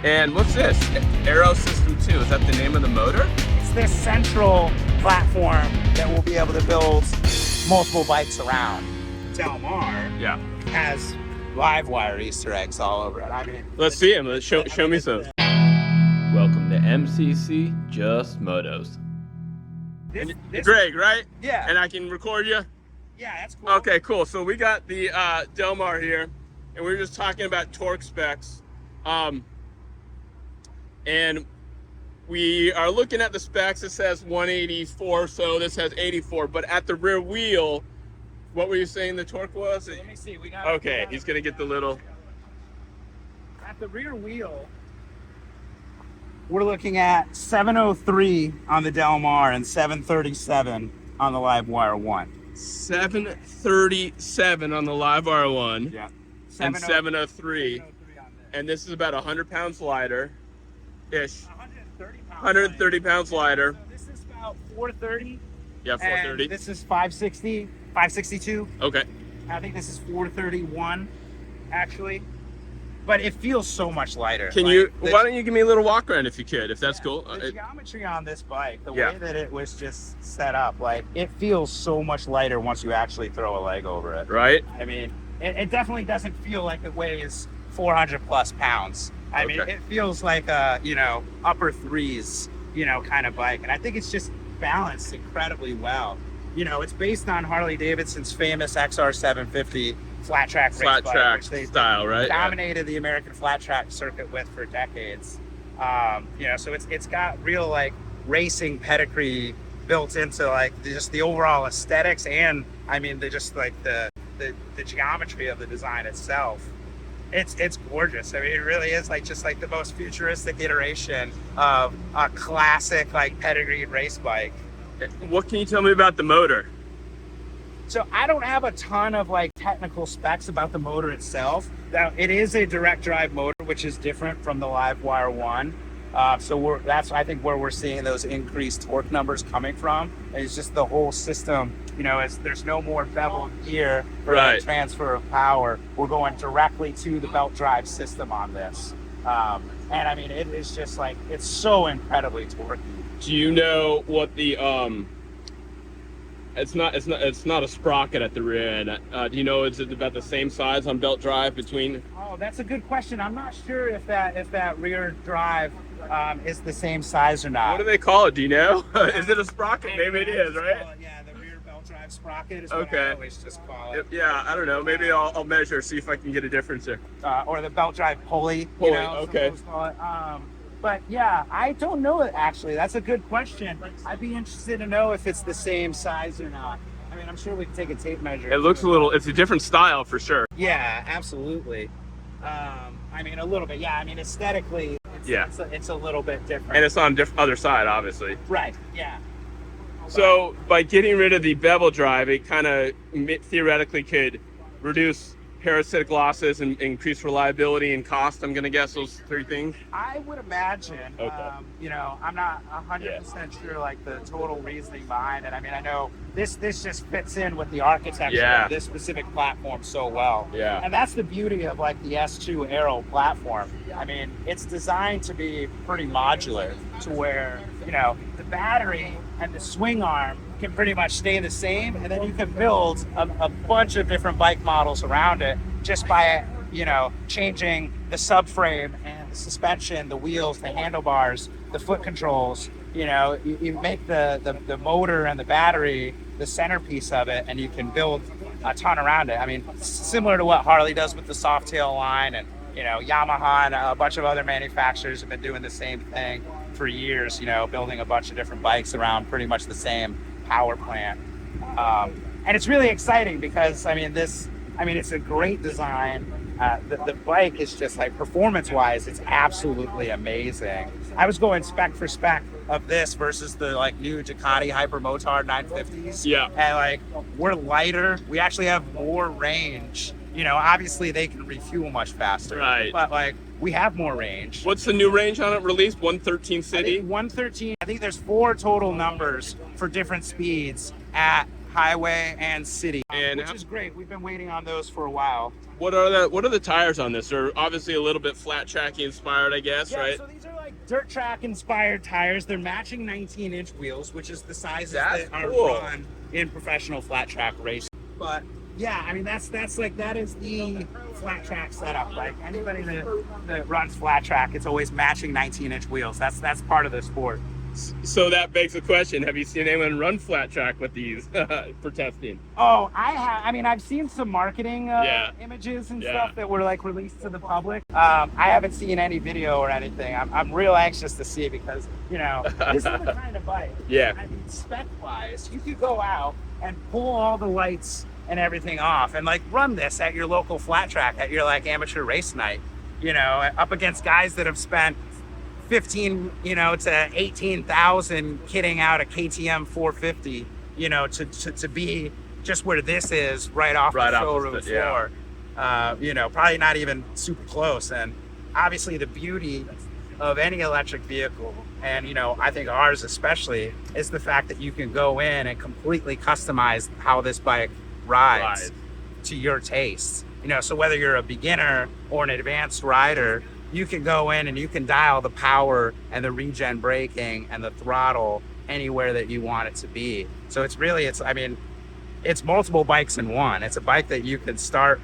And what's this? Aero System 2, is that the name of the motor? It's this central platform that will be able to build multiple bikes around. Del Mar has Livewire Easter eggs all over it. I mean, let's see them. Let's show me some. Welcome to MCC Just Motos. This Greig, right? Yeah. And I can record you? Yeah, that's cool. Okay, cool. So we got the Del Mar here, and we were just talking about torque specs. And we are looking at the specs. It says 184, so this has 84. But at the rear wheel, what were you saying the torque was? Let me see. Okay, he's gonna get the little. At the rear wheel, we're looking at 703 on the Del Mar and 737 on the Livewire 1. 737 on the Livewire 1. Yeah. And 703. on this. And this is about 100 pounds lighter ish. 130 pounds. lighter. So this is about 430. Yeah, 430. And this is 560, 562. Okay. I think this is 431, actually. But it feels so much lighter. Can you? Why don't you give me a little walk around if you could, if that's cool? The geometry on this bike, the Yeah. way that it was just set up, like it feels so much lighter once you actually throw a leg over it. Right. I mean, it definitely doesn't feel like it weighs 400 plus pounds. I mean, it feels like a, upper threes, kind of bike. And I think it's just balanced incredibly well. It's based on Harley Davidson's famous XR750 flat track Flat track style, right? Dominated the American flat track circuit with for decades. So it's got real like racing pedigree built into like just the overall aesthetics, and I mean the geometry of the design itself. It's gorgeous. I mean, it really is like just like the most futuristic iteration of a classic like pedigreed race bike. What can you tell me about the motor? So I don't have a ton of like technical specs about the motor itself. Now, it is a direct drive motor, which is different from the Livewire 1. So that's I think where we're seeing those increased torque numbers coming from. It's just the whole system. There's no more beveled gear for the transfer of power. We're going directly to the belt drive system on this. And I mean, it is just like it's so incredibly torquey. Do you know what the It's not a sprocket at the rear end. Do you know is it about the same size on belt drive between? Oh, that's a good question. I'm not sure if that rear drive is the same size or not. What do they call it? Do you know? Is it a sprocket? Maybe it is, right? Yeah, the rear belt drive sprocket is what I always just call it. Yeah, I don't know. Maybe I'll measure, see if I can get a difference there. Or the belt drive pulley. Okay. Call it. But yeah, I don't know it actually. That's a good question. I'd be interested to know if it's the same size or not. I mean, I'm sure we can take a tape measure. It looks it's a different style for sure. Yeah, absolutely. I mean, a little bit. Yeah, I mean, aesthetically, it's a little bit different. And it's on other side, obviously. Right, yeah. So by getting rid of the bevel drive, it kind of theoretically could reduce parasitic losses and increase reliability and cost. I'm going to guess those three things. I would imagine. Okay. I'm not 100% sure like the total reasoning behind it. I mean, I know this just fits in with the architecture of this specific platform so well. Yeah. And that's the beauty of like the S2 Aero platform. I mean, it's designed to be pretty modular to where, the battery and the swing arm can pretty much stay the same, and then you can build a bunch of different bike models around it just by changing the subframe and the suspension, the wheels, the handlebars, the foot controls. You make the motor and the battery the centerpiece of it, and you can build a ton around it. I mean, similar to what Harley does with the Softail line, and Yamaha and a bunch of other manufacturers have been doing the same thing for years, building a bunch of different bikes around pretty much the same power plant. And it's really exciting because, it's a great design. The bike is just like performance-wise, it's absolutely amazing. I was going spec for spec of this versus the like new Ducati Hypermotard 950s. Yeah. And we're lighter. We actually have more range. Obviously they can refuel much faster. Right. But we have more range. What's the new range on it released? 113 city? 113. I think there's 4 total numbers for different speeds at highway, and city, And which is great. We've been waiting on those for a while. what are the tires on this? They're obviously a little bit flat tracky inspired, I guess, Yeah, right? so these are like dirt track inspired tires. They're matching 19-inch wheels, which is the sizes that are run in professional flat track racing. But yeah, I mean that is the flat track setup. Like anybody that runs flat track, it's always matching 19-inch wheels. That's part of the sport. So that begs the question: have you seen anyone run flat track with these for testing? Oh, I have. I mean, I've seen some marketing images and Yeah. stuff that were like released to the public. I haven't seen any video or anything. I'm real anxious to see because this is the kind of bike. Yeah. I mean, spec-wise, you could go out and pull all the lights and everything off and like run this at your local flat track at your like amateur race night. Up against guys that have spent 15, to 18,000 kitting out a KTM 450, to be just where this is right off the showroom floor. Probably not even super close. And obviously the beauty of any electric vehicle, and I think ours especially, is the fact that you can go in and completely customize how this bike rides to your taste. So whether you're a beginner or an advanced rider, you can go in and you can dial the power and the regen braking and the throttle anywhere that you want it to be. So it's multiple bikes in one. It's a bike that you can start,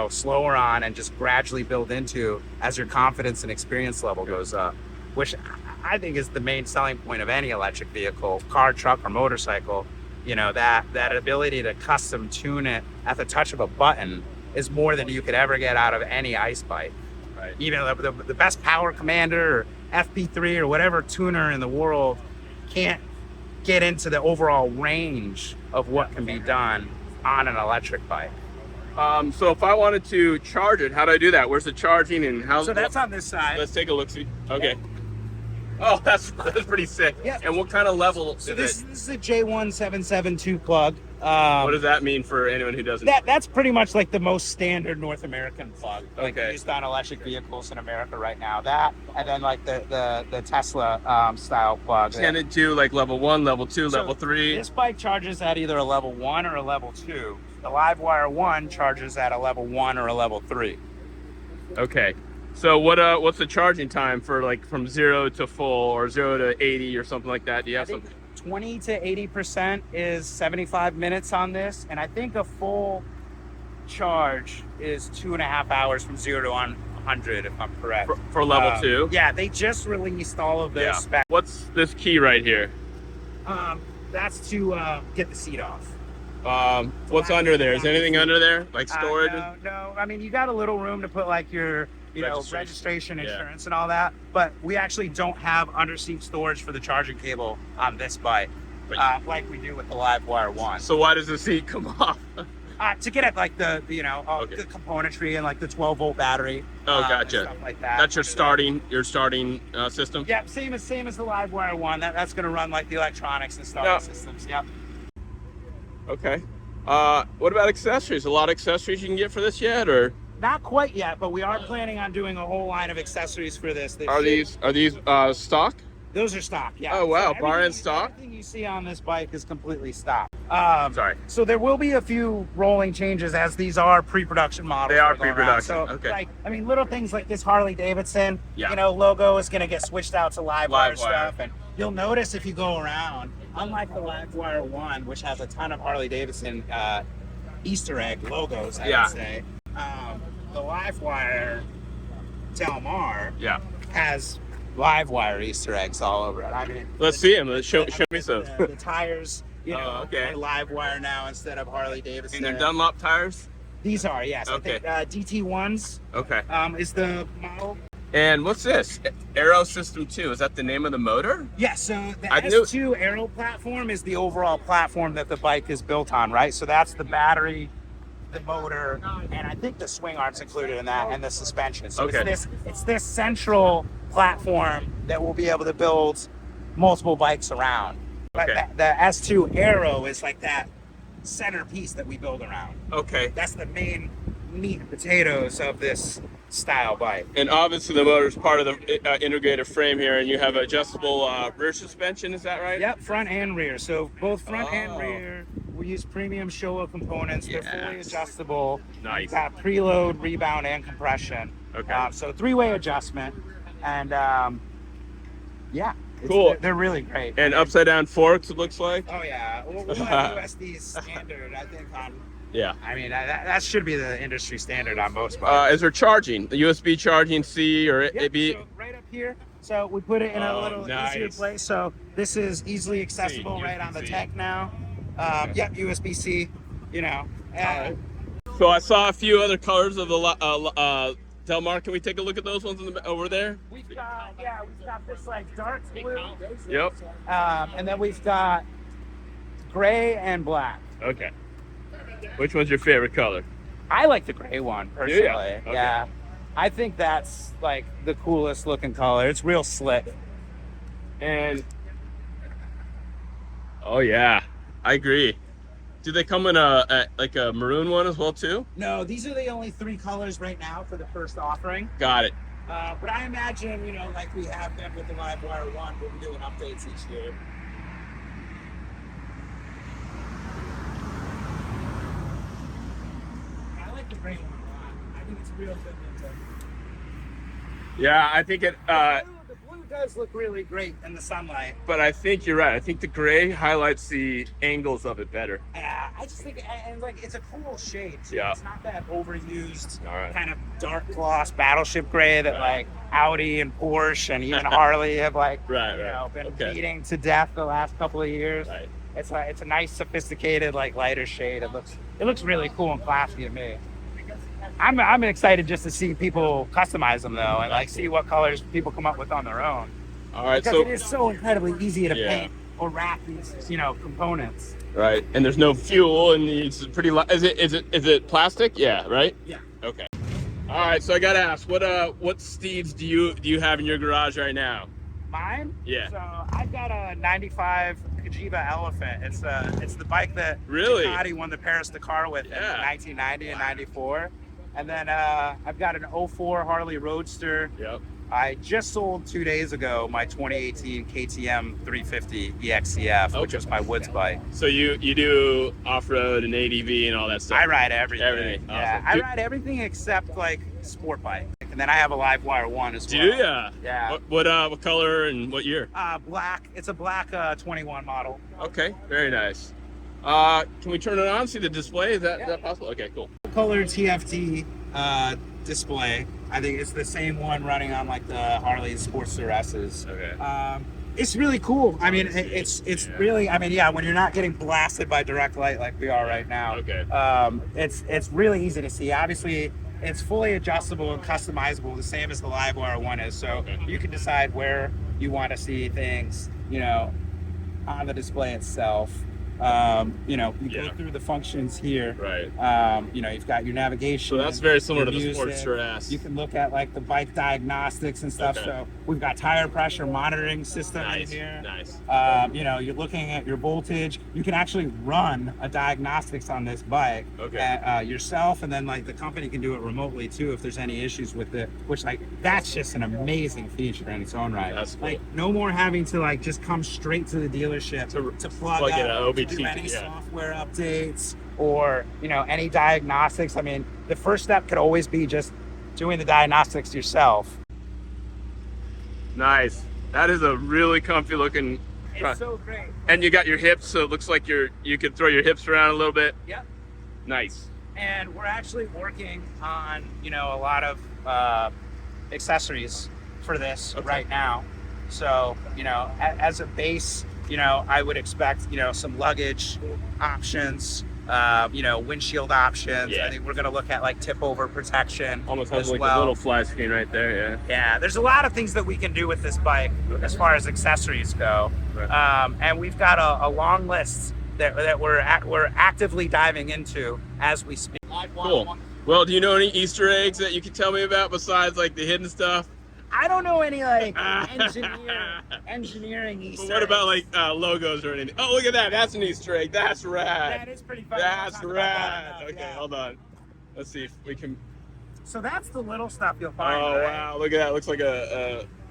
slower on and just gradually build into as your confidence and experience level goes up, which I think is the main selling point of any electric vehicle, car, truck, or motorcycle. That ability to custom tune it at the touch of a button is more than you could ever get out of any ICE bike. Right. Even the best power commander or FP3 or whatever tuner in the world can't get into the overall range of what can be done on an electric bike. So if I wanted to charge it, how do I do that? Where's the charging and how? So that's on this side. Let's take a look. See. Okay. Yeah. Oh, that's pretty sick. Yeah. And what kind of level is this is a J1772 plug. What does that mean for anyone who doesn't? That's pretty much like the most standard North American plug, used on electric vehicles in America right now. That, and then like the Tesla style plug. Can it do like level 1, level 2, level 3? This bike charges at either a level 1 or a level 2. The Livewire 1 charges at a level 1 or a level 3. Okay. So what's the charging time for like from 0 to full or 0 to 80 or something like that? Do you have something? 20 to 80% is 75 minutes on this, and I think a full charge is 2.5 hours from 0 to 100, if I'm correct. For level 2? Yeah, they just released all of those specs. What's this key right here? That's to get the seat off. What's under there? Is anything under there? Like storage? No. I mean, you got a little room to put like your registration, insurance, and all that. But we actually don't have under-seat storage for the charging cable on this bike, like we do with the Livewire 1. So why does the seat come off? To get at like the the componentry and like the 12-volt battery. Oh, gotcha. Stuff like that. That's your starting system. Yeah, same as the Livewire 1. That's going to run like the electronics and starting systems. Yep. Okay. What about accessories? A lot of accessories you can get for this yet, or? Not quite yet, but we are planning on doing a whole line of accessories for this. Are these stock? Those are stock, yeah. Oh wow, bar and stock? Everything you see on this bike is completely stock. Sorry. So there will be a few rolling changes as these are pre-production models. They are pre-production. So, okay. Little things like this Harley Davidson, logo is going to get switched out to Livewire stuff, and you'll notice if you go around, unlike the Livewire 1, which has a ton of Harley Davidson Easter egg logos, I would say. The Livewire Del Mar has Livewire Easter eggs all over it. I mean, let's see them. Let's show me some. The tires, are Livewire now instead of Harley Davidson. And they're Dunlop tires? These are, yes. Okay. I think DT1s is the model. And what's this? Aero System 2. Is that the name of the motor? Yeah, so the S2 Aero platform is the overall platform that the bike is built on, right? So that's the battery, the motor, and I think the swing arm's included in that, and the suspension. So it's this central platform that will be able to build multiple bikes around. But the S2 Aero is like that centerpiece that we build around. Okay. That's the main meat and potatoes of this style bike. And obviously the motor is part of the integrated frame here, and you have adjustable rear suspension, is that right? Yep, front and rear. So both front and rear We use premium Showa components. They're fully Yes. adjustable. Nice. We've got preload, rebound, and compression. Okay. So 3-way adjustment, and yeah, Cool. They're really great. And upside down forks, it looks like. Oh yeah, we'll have USD standard. I think on. Yeah. I mean, that should be the industry standard on most bikes. Is there charging? The USB charging C or Yep, AB? so right up here. So we put it in a little easier nice. place. So this is easily accessible right on the USB-C. tech now. Yep, USB-C. You know. So I saw a few other colors of the Del Mar. Can we take a look at those ones over there? We've got this like dark blue. Yep. And then we've got gray and black. Okay. Which one's your favorite color? I like the gray one personally. Okay. Yeah. I think that's like the coolest looking color. It's real slick. And oh yeah, I agree. Do they come in a maroon one as well too? No, these are the only 3 colors right now for the first offering. Got it. But I imagine, you know, like we have been with the Livewire 1, we'll be doing updates each year. I like the gray one a lot. I think it's real good. Yeah, I think it. The blue does look really great in the sunlight. But I think you're right. I think the gray highlights the angles of it better. Yeah, I just think, and like, it's a cool shade too. Yeah. It's not that overused All right. kind of dark gloss battleship gray that like Audi and Porsche and even Harley have like been beating to death the last couple of years. Right. It's a nice, sophisticated, like lighter shade. It looks really cool and classy to me. I'm excited just to see people customize them though, and like see what colors people come up with on their own. All right. Because So it is so incredibly easy to paint or wrap these, components. right, and there's no fuel, and it's pretty. Is it plastic? Yeah. Right. Yeah. Okay. All right. So I gotta ask, what steeds do you have in your garage right now? Mine? Yeah. So I've got a 95 Kajiba Elephant. It's the bike that Really? Ducati won the Paris-Dakar with in 1990 and 94. And then I've got an 04 Harley Roadster. Yep. I just sold 2 days ago my 2018 KTM 350 EXCF, which was my woods bike. So you do off-road and ADV and all that stuff? I ride everything. Everything. Yeah, Awesome. I ride everything except like sport bike. And then I have a Livewire 1 as well. Do ya? Yeah. What color and what year? Black. It's a black 21 model. Okay, very nice. Can we turn it on? See the display? Is that possible? Okay, cool. Color TFT display. I think it's the same one running on like the Harley Sportster S's. Okay. It's really cool. I mean, it's really. I mean, yeah. When you're not getting blasted by direct light like we are right now. Okay. It's really easy to see. Obviously, it's fully adjustable and customizable, the same as the Livewire 1 is. So you can decide where you want to see things, on the display itself. You go through the functions here. Right. You've got your navigation. So that's very similar to the music. Sportster S. You can look at like the bike diagnostics and stuff. Okay. So we've got tire pressure monitoring system Nice. in here. Nice. You're looking at your voltage. You can actually run a diagnostics on this bike yourself, and then like the company can do it remotely too if there's any issues with it. Which that's just an amazing feature in its own right. That's cool. Like no more having to like just come straight to the dealership to plug in up, an to do any OBD, software updates or any diagnostics. I mean, the first step could always be just doing the diagnostics yourself. Nice. That is a really comfy looking truck. It's so great. And you got your hips, so it looks like you could throw your hips around a little bit. Yep. Nice. And we're actually working on a lot of accessories for this right now. So as a base, I would expect some luggage options, windshield options. Yeah. I think we're gonna look at like tip over protection. Almost has as like well. a little fly screen right there. Yeah. Yeah, there's a lot of things that we can do with this bike as far as accessories go. Right. And we've got a long list that we're actively diving into as we speak. Cool. Well, do you know any Easter eggs that you can tell me about besides like the hidden stuff? I don't know any like engineering Easter But what about eggs. like logos or anything? Oh, look at that. That's an Easter egg. That's rad. That is pretty fun. That's We'll talk about that rad. enough, Okay, yeah. hold on. Let's see if we can. So that's the little stuff you'll find. Oh right? wow! Look at that. Looks like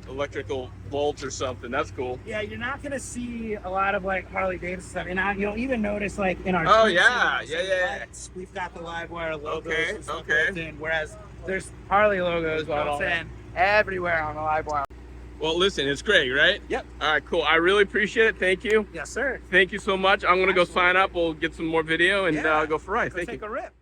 electrical volts or something. That's cool. Yeah, you're not gonna see a lot of like Harley Davidson stuff, and you'll even notice like in our Oh, tweets yeah, and yeah. lights, we've got the Livewire logos Okay, and stuff okay. built in, whereas there's Harley logos built in everywhere on the Livewire. Well, listen, it's Greig, right? Yep. All right, cool. I really appreciate it. Thank you. Yes, sir. Thank you so much. I'm gonna go sign up. We'll get some more video and Yeah. go for a ride. Go Thank take you. a rip.